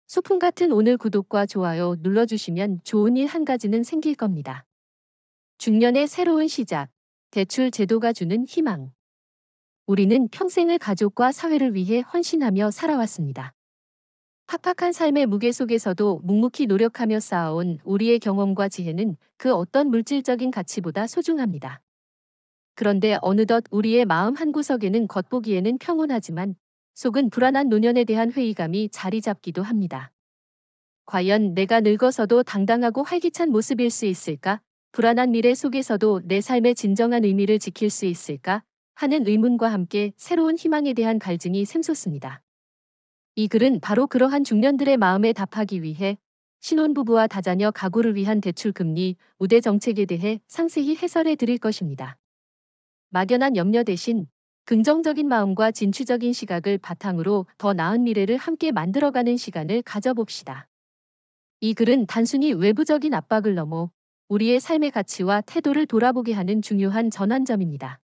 소풍 같은 오늘 구독과 좋아요 눌러주시면 좋은 일 한 가지는 생길 겁니다. 중년의 새로운 시작, 대출 제도가 주는 희망. 우리는 평생을 가족과 사회를 위해 헌신하며 살아왔습니다. 팍팍한 삶의 무게 속에서도 묵묵히 노력하며 쌓아온 우리의 경험과 지혜는 그 어떤 물질적인 가치보다 소중합니다. 그런데 어느덧 우리의 마음 한구석에는 겉보기에는 평온하지만 속은 불안한 노년에 대한 회의감이 자리 잡기도 합니다. 과연 내가 늙어서도 당당하고 활기찬 모습일 수 있을까? 불안한 미래 속에서도 내 삶의 진정한 의미를 지킬 수 있을까? 하는 의문과 함께 새로운 희망에 대한 갈증이 샘솟습니다. 이 글은 바로 그러한 중년들의 마음에 답하기 위해 신혼부부와 다자녀 가구를 위한 대출금리 우대 정책에 대해 상세히 해설해 드릴 것입니다. 막연한 염려 대신 긍정적인 마음과 진취적인 시각을 바탕으로 더 나은 미래를 함께 만들어가는 시간을 가져봅시다. 이 글은 단순히 외부적인 압박을 넘어 우리의 삶의 가치와 태도를 돌아보게 하는 중요한 전환점입니다.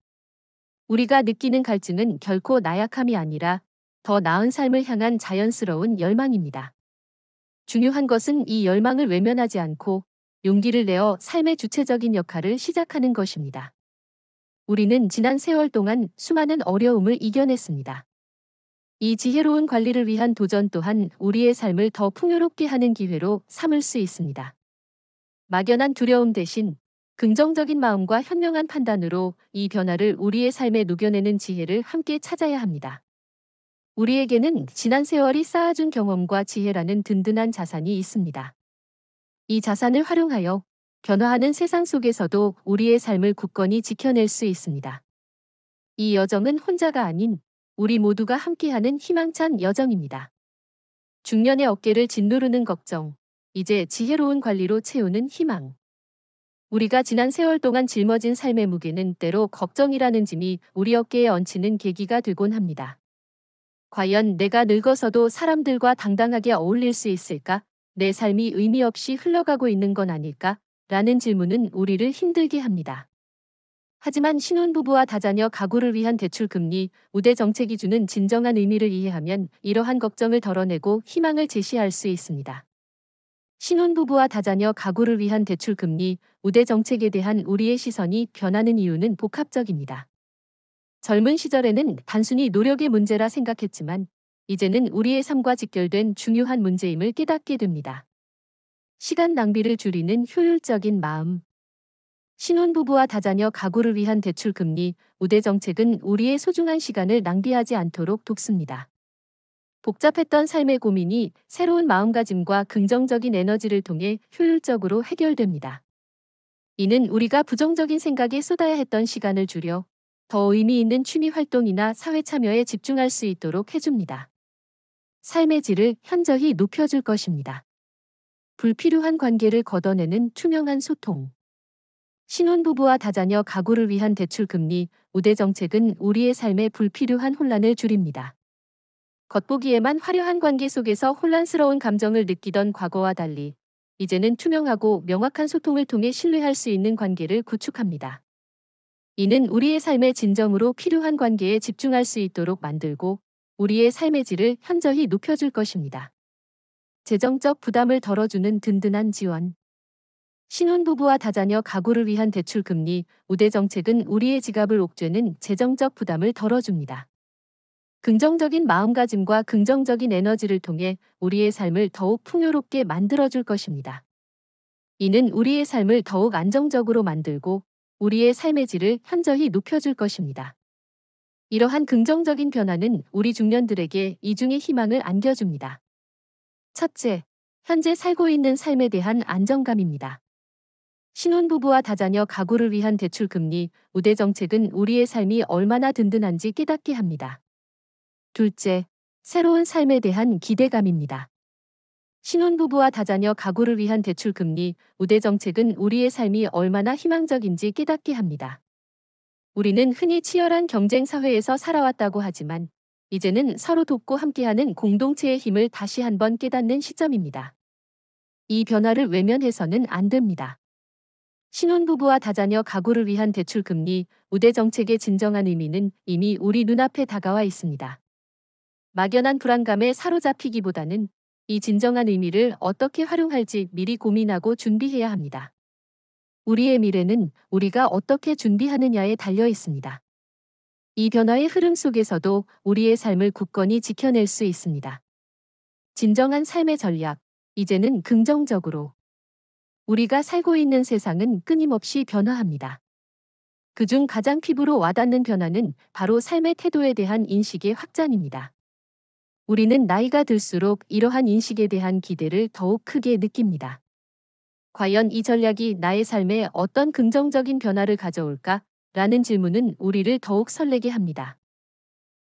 우리가 느끼는 갈증은 결코 나약함이 아니라 더 나은 삶을 향한 자연스러운 열망입니다. 중요한 것은 이 열망을 외면하지 않고 용기를 내어 삶의 주체적인 역할을 시작하는 것입니다. 우리는 지난 세월 동안 수많은 어려움을 이겨냈습니다. 이 지혜로운 관리를 위한 도전 또한 우리의 삶을 더 풍요롭게 하는 기회로 삼을 수 있습니다. 막연한 두려움 대신 긍정적인 마음과 현명한 판단으로 이 변화를 우리의 삶에 녹여내는 지혜를 함께 찾아야 합니다. 우리에게는 지난 세월이 쌓아준 경험과 지혜라는 든든한 자산이 있습니다. 이 자산을 활용하여 변화하는 세상 속에서도 우리의 삶을 굳건히 지켜낼 수 있습니다. 이 여정은 혼자가 아닌 우리 모두가 함께하는 희망찬 여정입니다. 중년의 어깨를 짓누르는 걱정, 이제 지혜로운 관리로 채우는 희망. 우리가 지난 세월 동안 짊어진 삶의 무게는 때로 걱정이라는 짐이 우리 어깨에 얹히는 계기가 되곤 합니다. 과연 내가 늙어서도 사람들과 당당하게 어울릴 수 있을까? 내 삶이 의미 없이 흘러가고 있는 건 아닐까? 라는 질문은 우리를 힘들게 합니다. 하지만 신혼부부와 다자녀 가구를 위한 대출금리 우대 정책이 주는 진정한 의미를 이해하면 이러한 걱정을 덜어내고 희망을 제시할 수 있습니다. 신혼부부와 다자녀 가구를 위한 대출금리 우대 정책에 대한 우리의 시선이 변하는 이유는 복합적입니다. 젊은 시절에는 단순히 노력의 문제라 생각했지만 이제는 우리의 삶과 직결된 중요한 문제임을 깨닫게 됩니다. 시간 낭비를 줄이는 효율적인 마음. 신혼부부와 다자녀 가구를 위한 대출금리 우대 정책은 우리의 소중한 시간을 낭비하지 않도록 돕습니다. 복잡했던 삶의 고민이 새로운 마음가짐과 긍정적인 에너지를 통해 효율적으로 해결됩니다. 이는 우리가 부정적인 생각에 쏟아야 했던 시간을 줄여 더 의미 있는 취미 활동이나 사회 참여에 집중할 수 있도록 해줍니다. 삶의 질을 현저히 높여줄 것입니다. 불필요한 관계를 걷어내는 투명한 소통. 신혼부부와 다자녀 가구를 위한 대출금리 우대 정책은 우리의 삶에 불필요한 혼란을 줄입니다. 겉보기에만 화려한 관계 속에서 혼란스러운 감정을 느끼던 과거와 달리 이제는 투명하고 명확한 소통을 통해 신뢰할 수 있는 관계를 구축합니다. 이는 우리의 삶의 진정으로 필요한 관계에 집중할 수 있도록 만들고 우리의 삶의 질을 현저히 높여줄 것입니다. 재정적 부담을 덜어주는 든든한 지원. 신혼부부와 다자녀 가구를 위한 대출금리 우대 정책은 우리의 지갑을 옥죄는 재정적 부담을 덜어줍니다. 긍정적인 마음가짐과 긍정적인 에너지를 통해 우리의 삶을 더욱 풍요롭게 만들어줄 것입니다. 이는 우리의 삶을 더욱 안정적으로 만들고 우리의 삶의 질을 현저히 높여줄 것입니다. 이러한 긍정적인 변화는 우리 중년들에게 이중의 희망을 안겨줍니다. 첫째, 현재 살고 있는 삶에 대한 안정감입니다. 신혼부부와 다자녀 가구를 위한 대출금리 우대 정책은 우리의 삶이 얼마나 든든한지 깨닫게 합니다. 둘째, 새로운 삶에 대한 기대감입니다. 신혼부부와 다자녀 가구를 위한 대출금리 우대 정책은 우리의 삶이 얼마나 희망적인지 깨닫게 합니다. 우리는 흔히 치열한 경쟁 사회에서 살아왔다고 하지만 이제는 서로 돕고 함께하는 공동체의 힘을 다시 한번 깨닫는 시점입니다. 이 변화를 외면해서는 안 됩니다. 신혼부부와 다자녀 가구를 위한 대출금리 우대 정책의 진정한 의미는 이미 우리 눈앞에 다가와 있습니다. 막연한 불안감에 사로잡히기보다는 이 진정한 의미를 어떻게 활용할지 미리 고민하고 준비해야 합니다. 우리의 미래는 우리가 어떻게 준비하느냐에 달려 있습니다. 이 변화의 흐름 속에서도 우리의 삶을 굳건히 지켜낼 수 있습니다. 진정한 삶의 전략, 이제는 긍정적으로. 우리가 살고 있는 세상은 끊임없이 변화합니다. 그중 가장 피부로 와닿는 변화는 바로 삶의 태도에 대한 인식의 확장입니다. 우리는 나이가 들수록 이러한 인식에 대한 기대를 더욱 크게 느낍니다. 과연 이 전략이 나의 삶에 어떤 긍정적인 변화를 가져올까? 라는 질문은 우리를 더욱 설레게 합니다.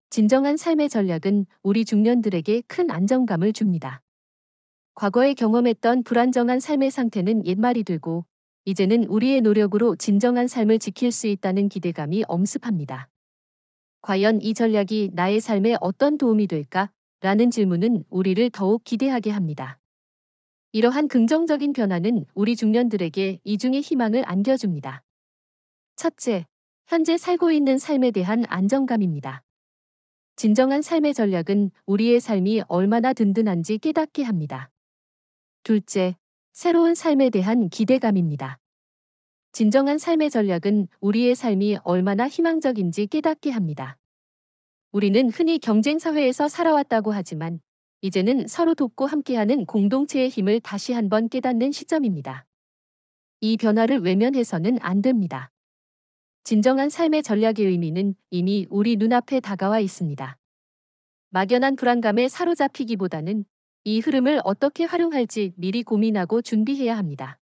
진정한 삶의 전략은 우리 중년들에게 큰 안정감을 줍니다. 과거에 경험했던 불안정한 삶의 상태는 옛말이 되고, 이제는 우리의 노력으로 진정한 삶을 지킬 수 있다는 기대감이 엄습합니다. 과연 이 전략이 나의 삶에 어떤 도움이 될까? 라는 질문은 우리를 더욱 기대하게 합니다. 이러한 긍정적인 변화는 우리 중년들에게 이중의 희망을 안겨줍니다. 첫째, 현재 살고 있는 삶에 대한 안정감입니다. 진정한 삶의 전략은 우리의 삶이 얼마나 든든한지 깨닫게 합니다. 둘째, 새로운 삶에 대한 기대감입니다. 진정한 삶의 전략은 우리의 삶이 얼마나 희망적인지 깨닫게 합니다. 우리는 흔히 경쟁 사회에서 살아왔다고 하지만 이제는 서로 돕고 함께하는 공동체의 힘을 다시 한번 깨닫는 시점입니다. 이 변화를 외면해서는 안 됩니다. 진정한 삶의 전략의 의미는 이미 우리 눈앞에 다가와 있습니다. 막연한 불안감에 사로잡히기보다는 이 흐름을 어떻게 활용할지 미리 고민하고 준비해야 합니다.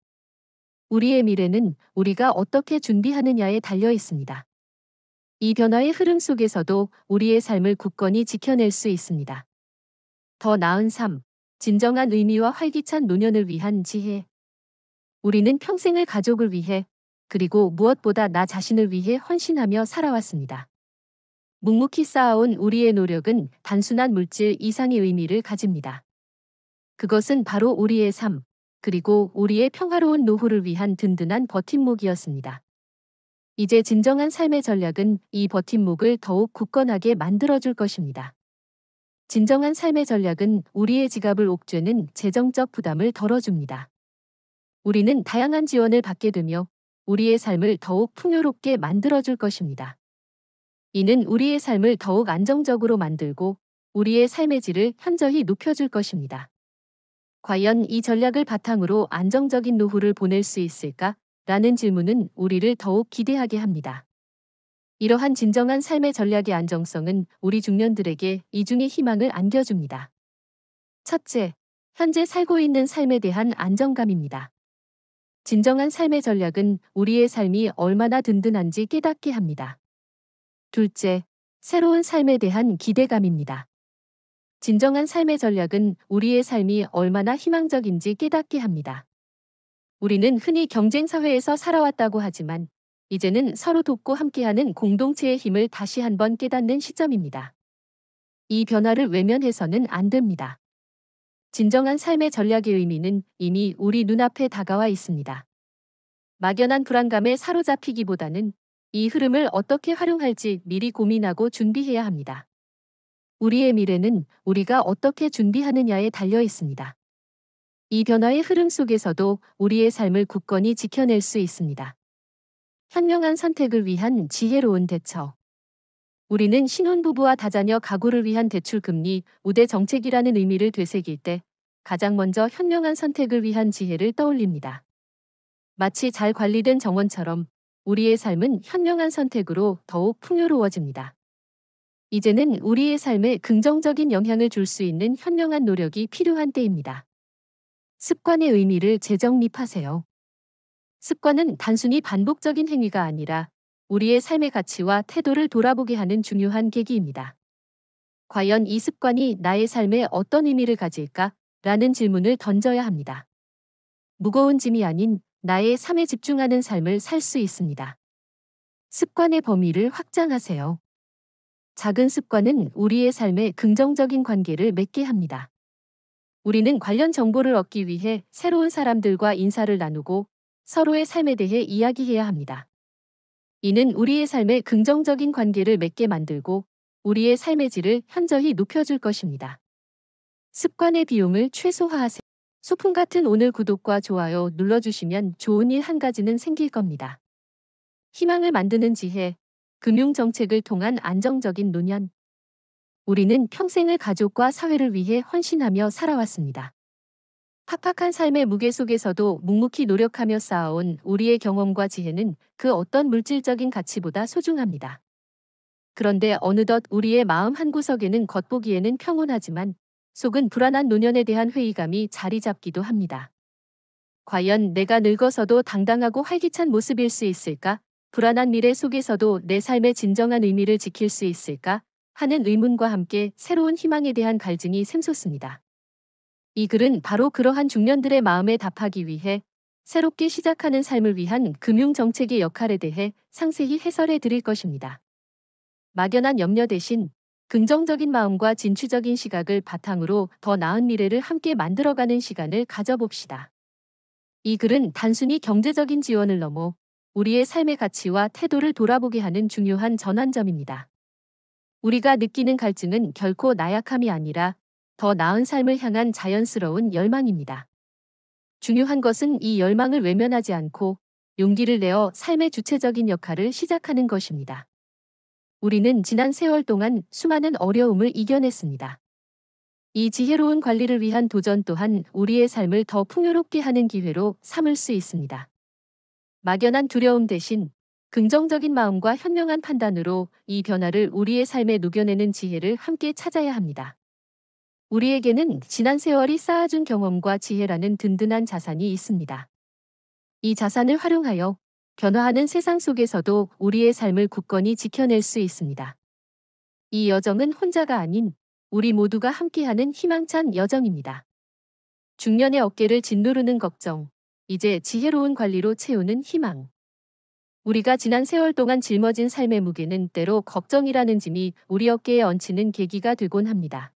우리의 미래는 우리가 어떻게 준비하느냐에 달려 있습니다. 이 변화의 흐름 속에서도 우리의 삶을 굳건히 지켜낼 수 있습니다. 더 나은 삶, 진정한 의미와 활기찬 노년을 위한 지혜. 우리는 평생을 가족을 위해, 그리고 무엇보다 나 자신을 위해 헌신하며 살아왔습니다. 묵묵히 쌓아온 우리의 노력은 단순한 물질 이상의 의미를 가집니다. 그것은 바로 우리의 삶, 그리고 우리의 평화로운 노후를 위한 든든한 버팀목이었습니다. 이제 진정한 삶의 전략은 이 버팀목을 더욱 굳건하게 만들어줄 것입니다. 진정한 삶의 전략은 우리의 지갑을 옥죄는 재정적 부담을 덜어줍니다. 우리는 다양한 지원을 받게 되며 우리의 삶을 더욱 풍요롭게 만들어줄 것입니다. 이는 우리의 삶을 더욱 안정적으로 만들고 우리의 삶의 질을 현저히 높여줄 것입니다. 과연 이 전략을 바탕으로 안정적인 노후를 보낼 수 있을까? 라는 질문은 우리를 더욱 기대하게 합니다. 이러한 진정한 삶의 전략의 안정성은 우리 중년들에게 이중의 희망을 안겨줍니다. 첫째, 현재 살고 있는 삶에 대한 안정감입니다. 진정한 삶의 전략은 우리의 삶이 얼마나 든든한지 깨닫게 합니다. 둘째, 새로운 삶에 대한 기대감입니다. 진정한 삶의 전략은 우리의 삶이 얼마나 희망적인지 깨닫게 합니다. 우리는 흔히 경쟁 사회에서 살아왔다고 하지만 이제는 서로 돕고 함께하는 공동체의 힘을 다시 한번 깨닫는 시점입니다. 이 변화를 외면해서는 안 됩니다. 진정한 삶의 전략의 의미는 이미 우리 눈앞에 다가와 있습니다. 막연한 불안감에 사로잡히기보다는 이 흐름을 어떻게 활용할지 미리 고민하고 준비해야 합니다. 우리의 미래는 우리가 어떻게 준비하느냐에 달려 있습니다. 이 변화의 흐름 속에서도 우리의 삶을 굳건히 지켜낼 수 있습니다. 현명한 선택을 위한 지혜로운 대처. 우리는 신혼부부와 다자녀 가구를 위한 대출금리 우대 정책이라는 의미를 되새길 때 가장 먼저 현명한 선택을 위한 지혜를 떠올립니다. 마치 잘 관리된 정원처럼 우리의 삶은 현명한 선택으로 더욱 풍요로워집니다. 이제는 우리의 삶에 긍정적인 영향을 줄 수 있는 현명한 노력이 필요한 때입니다. 습관의 의미를 재정립하세요. 습관은 단순히 반복적인 행위가 아니라 우리의 삶의 가치와 태도를 돌아보게 하는 중요한 계기입니다. 과연 이 습관이 나의 삶에 어떤 의미를 가질까? 라는 질문을 던져야 합니다. 무거운 짐이 아닌 나의 삶에 집중하는 삶을 살 수 있습니다. 습관의 범위를 확장하세요. 작은 습관은 우리의 삶에 긍정적인 관계를 맺게 합니다. 우리는 관련 정보를 얻기 위해 새로운 사람들과 인사를 나누고 서로의 삶에 대해 이야기해야 합니다. 이는 우리의 삶에 긍정적인 관계를 맺게 만들고 우리의 삶의 질을 현저히 높여줄 것입니다. 습관의 비용을 최소화하세요. 소풍 같은 오늘 구독과 좋아요 눌러주시면 좋은 일 한 가지는 생길 겁니다. 희망을 만드는 지혜, 금융정책을 통한 안정적인 노년. 우리는 평생을 가족과 사회를 위해 헌신하며 살아왔습니다. 팍팍한 삶의 무게 속에서도 묵묵히 노력하며 쌓아온 우리의 경험과 지혜는 그 어떤 물질적인 가치보다 소중합니다. 그런데 어느덧 우리의 마음 한구석에는 겉보기에는 평온하지만 속은 불안한 노년에 대한 회의감이 자리 잡기도 합니다. 과연 내가 늙어서도 당당하고 활기찬 모습일 수 있을까? 불안한 미래 속에서도 내 삶의 진정한 의미를 지킬 수 있을까? 하는 의문과 함께 새로운 희망에 대한 갈증이 샘솟습니다. 이 글은 바로 그러한 중년들의 마음에 답하기 위해 새롭게 시작하는 삶을 위한 금융정책의 역할에 대해 상세히 해설해 드릴 것입니다. 막연한 염려 대신 긍정적인 마음과 진취적인 시각을 바탕으로 더 나은 미래를 함께 만들어가는 시간을 가져봅시다. 이 글은 단순히 경제적인 지원을 넘어 우리의 삶의 가치와 태도를 돌아보게 하는 중요한 전환점입니다. 우리가 느끼는 갈증은 결코 나약함이 아니라 더 나은 삶을 향한 자연스러운 열망입니다. 중요한 것은 이 열망을 외면하지 않고 용기를 내어 삶의 주체적인 역할을 시작하는 것입니다. 우리는 지난 세월 동안 수많은 어려움을 이겨냈습니다. 이 지혜로운 관리를 위한 도전 또한 우리의 삶을 더 풍요롭게 하는 기회로 삼을 수 있습니다. 막연한 두려움 대신 긍정적인 마음과 현명한 판단으로 이 변화를 우리의 삶에 녹여내는 지혜를 함께 찾아야 합니다. 우리에게는 지난 세월이 쌓아준 경험과 지혜라는 든든한 자산이 있습니다. 이 자산을 활용하여 변화하는 세상 속에서도 우리의 삶을 굳건히 지켜낼 수 있습니다. 이 여정은 혼자가 아닌 우리 모두가 함께하는 희망찬 여정입니다. 중년의 어깨를 짓누르는 걱정, 이제 지혜로운 관리로 채우는 희망. 우리가 지난 세월 동안 짊어진 삶의 무게는 때로 걱정이라는 짐이 우리 어깨에 얹히는 계기가 되곤 합니다.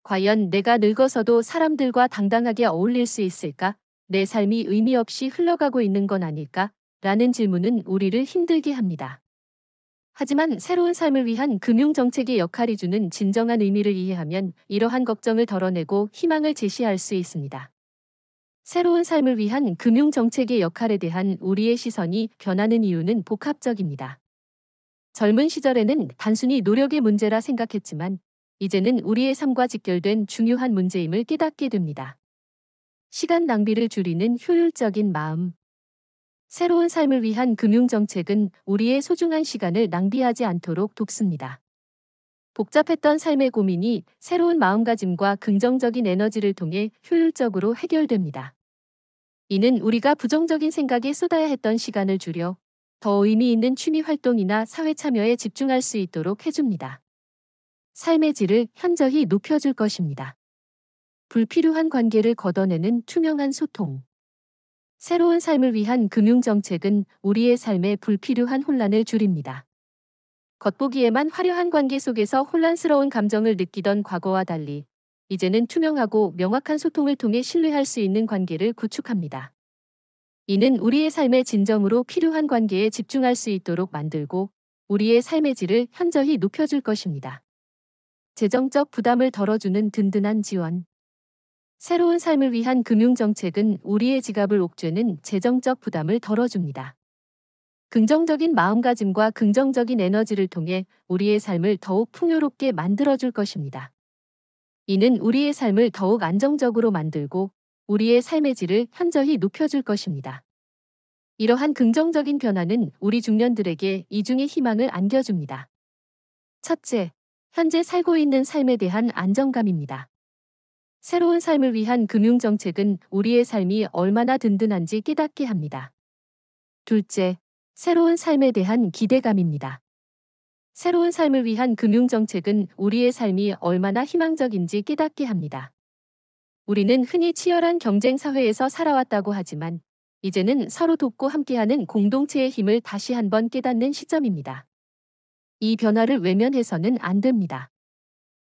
과연 내가 늙어서도 사람들과 당당하게 어울릴 수 있을까? 내 삶이 의미 없이 흘러가고 있는 건 아닐까? 라는 질문은 우리를 힘들게 합니다. 하지만 새로운 삶을 위한 금융정책의 역할이 주는 진정한 의미를 이해하면 이러한 걱정을 덜어내고 희망을 제시할 수 있습니다. 새로운 삶을 위한 금융정책의 역할에 대한 우리의 시선이 변하는 이유는 복합적입니다. 젊은 시절에는 단순히 노력의 문제라 생각했지만 이제는 우리의 삶과 직결된 중요한 문제임을 깨닫게 됩니다. 시간 낭비를 줄이는 효율적인 마음. 새로운 삶을 위한 금융정책은 우리의 소중한 시간을 낭비하지 않도록 돕습니다. 복잡했던 삶의 고민이 새로운 마음가짐과 긍정적인 에너지를 통해 효율적으로 해결됩니다. 이는 우리가 부정적인 생각에 쏟아야 했던 시간을 줄여 더 의미 있는 취미 활동이나 사회 참여에 집중할 수 있도록 해줍니다. 삶의 질을 현저히 높여줄 것입니다. 불필요한 관계를 걷어내는 투명한 소통. 새로운 삶을 위한 금융정책은 우리의 삶에 불필요한 혼란을 줄입니다. 겉보기에만 화려한 관계 속에서 혼란스러운 감정을 느끼던 과거와 달리 이제는 투명하고 명확한 소통을 통해 신뢰할 수 있는 관계를 구축합니다. 이는 우리의 삶에 진정으로 필요한 관계에 집중할 수 있도록 만들고 우리의 삶의 질을 현저히 높여줄 것입니다. 재정적 부담을 덜어주는 든든한 지원. 새로운 삶을 위한 금융정책은 우리의 지갑을 옥죄는 재정적 부담을 덜어줍니다. 긍정적인 마음가짐과 긍정적인 에너지를 통해 우리의 삶을 더욱 풍요롭게 만들어줄 것입니다. 이는 우리의 삶을 더욱 안정적으로 만들고 우리의 삶의 질을 현저히 높여줄 것입니다. 이러한 긍정적인 변화는 우리 중년들에게 이중의 희망을 안겨줍니다. 첫째, 현재 살고 있는 삶에 대한 안정감입니다. 새로운 삶을 위한 금융정책은 우리의 삶이 얼마나 든든한지 깨닫게 합니다. 둘째, 새로운 삶에 대한 기대감입니다. 새로운 삶을 위한 금융정책은 우리의 삶이 얼마나 희망적인지 깨닫게 합니다. 우리는 흔히 치열한 경쟁 사회에서 살아왔다고 하지만 이제는 서로 돕고 함께하는 공동체의 힘을 다시 한번 깨닫는 시점입니다. 이 변화를 외면해서는 안 됩니다.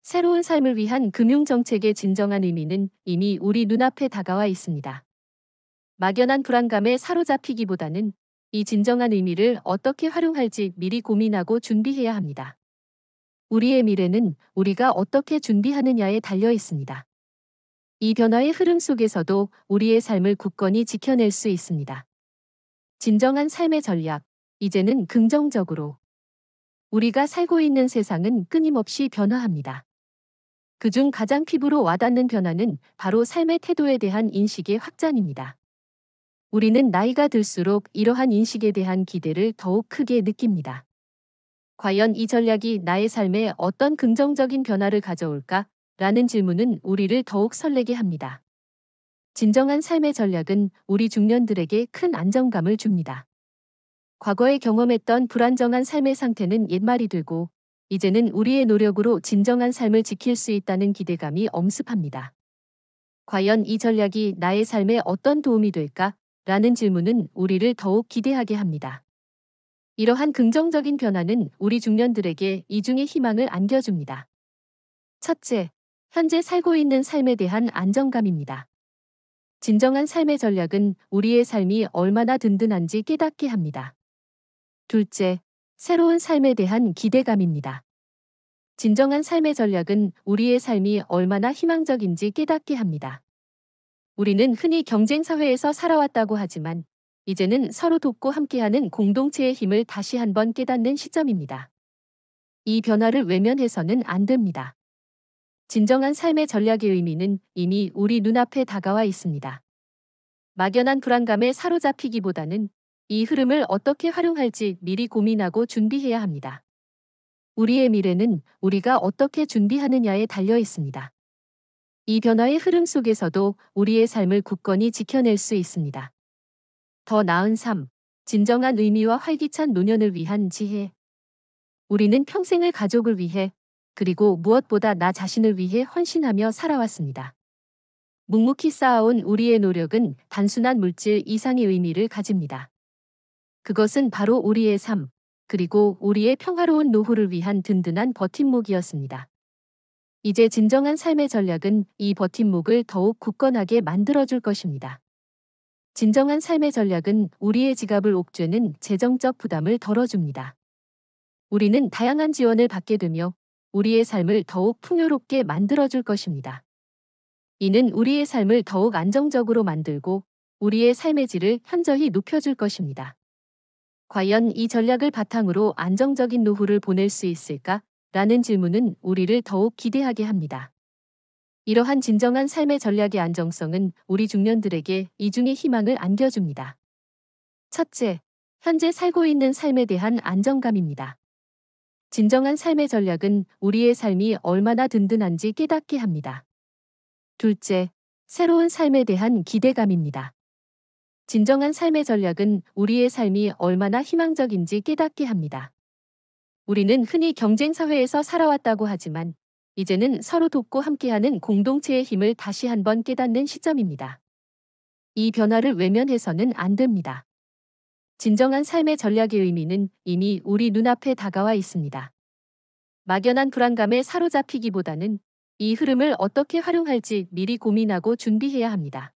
새로운 삶을 위한 금융정책의 진정한 의미는 이미 우리 눈앞에 다가와 있습니다. 막연한 불안감에 사로잡히기보다는 이 진정한 의미를 어떻게 활용할지 미리 고민하고 준비해야 합니다. 우리의 미래는 우리가 어떻게 준비하느냐에 달려 있습니다. 이 변화의 흐름 속에서도 우리의 삶을 굳건히 지켜낼 수 있습니다. 진정한 삶의 전략, 이제는 긍정적으로. 우리가 살고 있는 세상은 끊임없이 변화합니다. 그중 가장 피부로 와닿는 변화는 바로 삶의 태도에 대한 인식의 확장입니다. 우리는 나이가 들수록 이러한 인식에 대한 기대를 더욱 크게 느낍니다. 과연 이 전략이 나의 삶에 어떤 긍정적인 변화를 가져올까? 라는 질문은 우리를 더욱 설레게 합니다. 진정한 삶의 전략은 우리 중년들에게 큰 안정감을 줍니다. 과거에 경험했던 불안정한 삶의 상태는 옛말이 되고, 이제는 우리의 노력으로 진정한 삶을 지킬 수 있다는 기대감이 엄습합니다. 과연 이 전략이 나의 삶에 어떤 도움이 될까? 라는 질문은 우리를 더욱 기대하게 합니다. 이러한 긍정적인 변화는 우리 중년들에게 이중의 희망을 안겨줍니다. 첫째, 현재 살고 있는 삶에 대한 안정감입니다. 진정한 삶의 전략은 우리의 삶이 얼마나 든든한지 깨닫게 합니다. 둘째, 새로운 삶에 대한 기대감입니다. 진정한 삶의 전략은 우리의 삶이 얼마나 희망적인지 깨닫게 합니다. 우리는 흔히 경쟁 사회에서 살아왔다고 하지만 이제는 서로 돕고 함께하는 공동체의 힘을 다시 한번 깨닫는 시점입니다. 이 변화를 외면해서는 안 됩니다. 진정한 삶의 전략의 의미는 이미 우리 눈앞에 다가와 있습니다. 막연한 불안감에 사로잡히기보다는 이 흐름을 어떻게 활용할지 미리 고민하고 준비해야 합니다. 우리의 미래는 우리가 어떻게 준비하느냐에 달려 있습니다. 이 변화의 흐름 속에서도 우리의 삶을 굳건히 지켜낼 수 있습니다. 더 나은 삶, 진정한 의미와 활기찬 노년을 위한 지혜. 우리는 평생을 가족을 위해, 그리고 무엇보다 나 자신을 위해 헌신하며 살아왔습니다. 묵묵히 쌓아온 우리의 노력은 단순한 물질 이상의 의미를 가집니다. 그것은 바로 우리의 삶, 그리고 우리의 평화로운 노후를 위한 든든한 버팀목이었습니다. 이제 진정한 삶의 전략은 이 버팀목을 더욱 굳건하게 만들어줄 것입니다. 진정한 삶의 전략은 우리의 지갑을 옥죄는 재정적 부담을 덜어줍니다. 우리는 다양한 지원을 받게 되며 우리의 삶을 더욱 풍요롭게 만들어줄 것입니다. 이는 우리의 삶을 더욱 안정적으로 만들고 우리의 삶의 질을 현저히 높여줄 것입니다. 과연 이 전략을 바탕으로 안정적인 노후를 보낼 수 있을까? 라는 질문은 우리를 더욱 기대하게 합니다. 이러한 진정한 삶의 전략의 안정성은 우리 중년들에게 이중의 희망을 안겨줍니다. 첫째, 현재 살고 있는 삶에 대한 안정감입니다. 진정한 삶의 전략은 우리의 삶이 얼마나 든든한지 깨닫게 합니다. 둘째, 새로운 삶에 대한 기대감입니다. 진정한 삶의 전략은 우리의 삶이 얼마나 희망적인지 깨닫게 합니다. 우리는 흔히 경쟁 사회에서 살아왔다고 하지만 이제는 서로 돕고 함께하는 공동체의 힘을 다시 한번 깨닫는 시점입니다. 이 변화를 외면해서는 안 됩니다. 진정한 삶의 전략의 의미는 이미 우리 눈앞에 다가와 있습니다. 막연한 불안감에 사로잡히기보다는 이 흐름을 어떻게 활용할지 미리 고민하고 준비해야 합니다.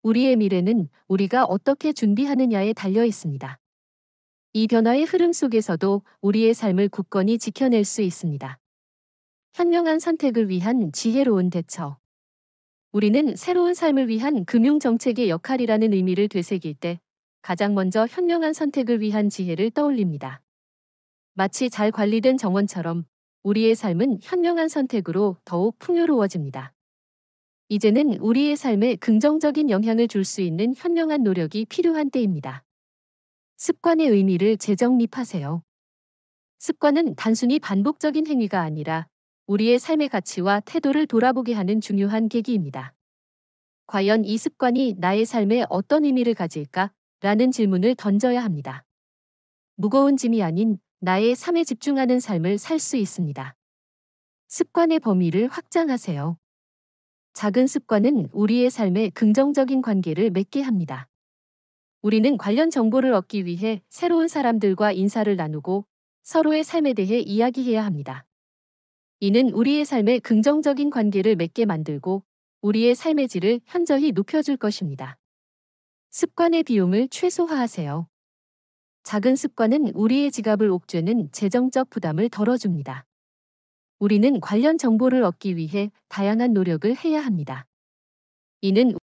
우리의 미래는 우리가 어떻게 준비하느냐에 달려 있습니다. 이 변화의 흐름 속에서도 우리의 삶을 굳건히 지켜낼 수 있습니다. 현명한 선택을 위한 지혜로운 대처. 우리는 새로운 삶을 위한 금융정책의 역할이라는 의미를 되새길 때 가장 먼저 현명한 선택을 위한 지혜를 떠올립니다. 마치 잘 관리된 정원처럼 우리의 삶은 현명한 선택으로 더욱 풍요로워집니다. 이제는 우리의 삶에 긍정적인 영향을 줄 수 있는 현명한 노력이 필요한 때입니다. 습관의 의미를 재정립하세요. 습관은 단순히 반복적인 행위가 아니라 우리의 삶의 가치와 태도를 돌아보게 하는 중요한 계기입니다. 과연 이 습관이 나의 삶에 어떤 의미를 가질까? 라는 질문을 던져야 합니다. 무거운 짐이 아닌 나의 삶에 집중하는 삶을 살 수 있습니다. 습관의 범위를 확장하세요. 작은 습관은 우리의 삶에 긍정적인 관계를 맺게 합니다. 우리는 관련 정보를 얻기 위해 새로운 사람들과 인사를 나누고 서로의 삶에 대해 이야기해야 합니다. 이는 우리의 삶에 긍정적인 관계를 맺게 만들고 우리의 삶의 질을 현저히 높여줄 것입니다. 습관의 비용을 최소화하세요. 작은 습관은 우리의 지갑을 옥죄는 재정적 부담을 덜어줍니다. 우리는 관련 정보를 얻기 위해 다양한 노력을 해야 합니다. 이는